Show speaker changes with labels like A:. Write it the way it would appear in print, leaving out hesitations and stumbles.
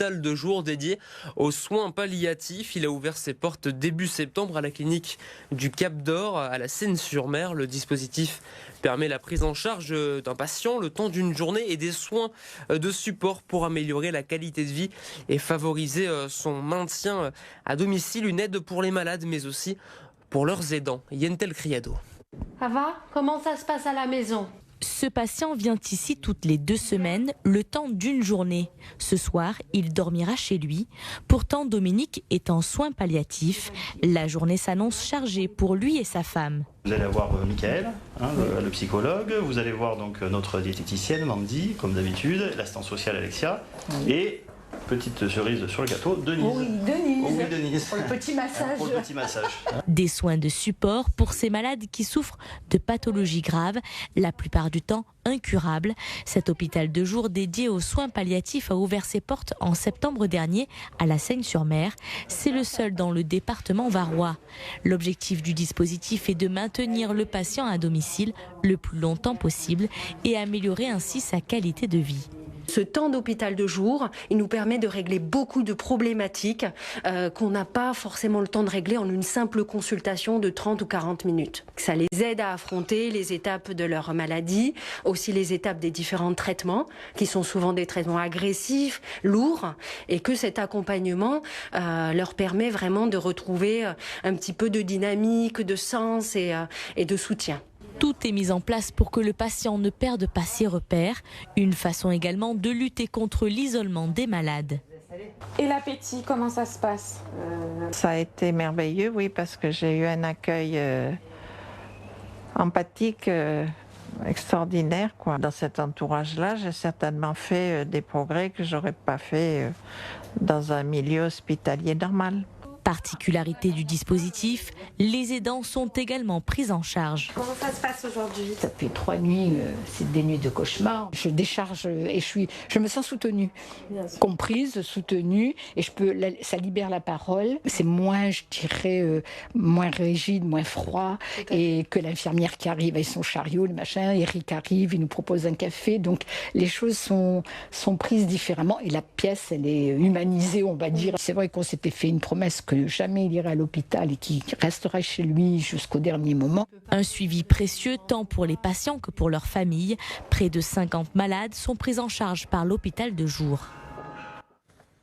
A: hôpital de jour dédié aux soins palliatifs. Il a ouvert ses portes début septembre à la clinique du Cap d'Or à la Seine-sur-Mer. Le dispositif permet la prise en charge d'un patient le temps d'une journée et des soins de support pour améliorer la qualité de vie et favoriser son maintien à domicile. Une aide pour les malades mais aussi pour leurs aidants. Yentel Criado.
B: Ça va ? Comment ça se passe à la maison ?
C: Ce patient vient ici toutes les 2 semaines, le temps d'une journée. Ce soir, il dormira chez lui. Pourtant, Dominique est en soins palliatifs. La journée s'annonce chargée pour lui et sa femme.
D: Vous allez voir Michael, le psychologue. Vous allez voir donc notre diététicienne Mandy, comme d'habitude, l'assistante sociale Alexia et petite cerise sur le gâteau, Denise.
E: Oui, Denise.
D: Oh oui, Denise.
E: Pour le petit massage.
D: Pour le petit massage.
C: Des soins de support pour ces malades qui souffrent de pathologies graves, la plupart du temps incurables. Cet hôpital de jour dédié aux soins palliatifs a ouvert ses portes en septembre dernier à la Seine-sur-Mer. C'est le seul dans le département varois. L'objectif du dispositif est de maintenir le patient à domicile le plus longtemps possible et améliorer ainsi sa qualité de vie.
B: Ce temps d'hôpital de jour, il nous permet de régler beaucoup de problématiques qu'on n'a pas forcément le temps de régler en une simple consultation de 30 ou 40 minutes. Ça les aide à affronter les étapes de leur maladie, aussi les étapes des différents traitements, qui sont souvent des traitements agressifs, lourds, et que cet accompagnement leur permet vraiment de retrouver un petit peu de dynamique, de sens et de soutien.
C: Tout est mis en place pour que le patient ne perde pas ses repères. Une façon également de lutter contre l'isolement des malades.
F: Et l'appétit, comment ça se passe ?
G: Ça a été merveilleux, oui, parce que j'ai eu un accueil empathique extraordinaire, quoi. Dans cet entourage-là, j'ai certainement fait des progrès que j'aurais pas fait dans un milieu hospitalier normal.
C: Particularité du dispositif, les aidants sont également pris en charge.
B: Comment ça se passe aujourd'hui ?
E: Ça fait 3 nuits, c'est des nuits de cauchemar. Je décharge et je me sens soutenue, comprise, soutenue, et ça libère la parole. C'est moins, je dirais, moins rigide, moins froid, et que l'infirmière qui arrive avec son chariot, le machin, Eric arrive, il nous propose un café, donc les choses sont prises différemment, et la pièce, elle est humanisée, on va dire. C'est vrai qu'on s'était fait une promesse que jamais il irait à l'hôpital et qu'il restera chez lui jusqu'au dernier moment.
C: Un suivi précieux tant pour les patients que pour leurs familles. Près de 50 malades sont pris en charge par l'hôpital de jour.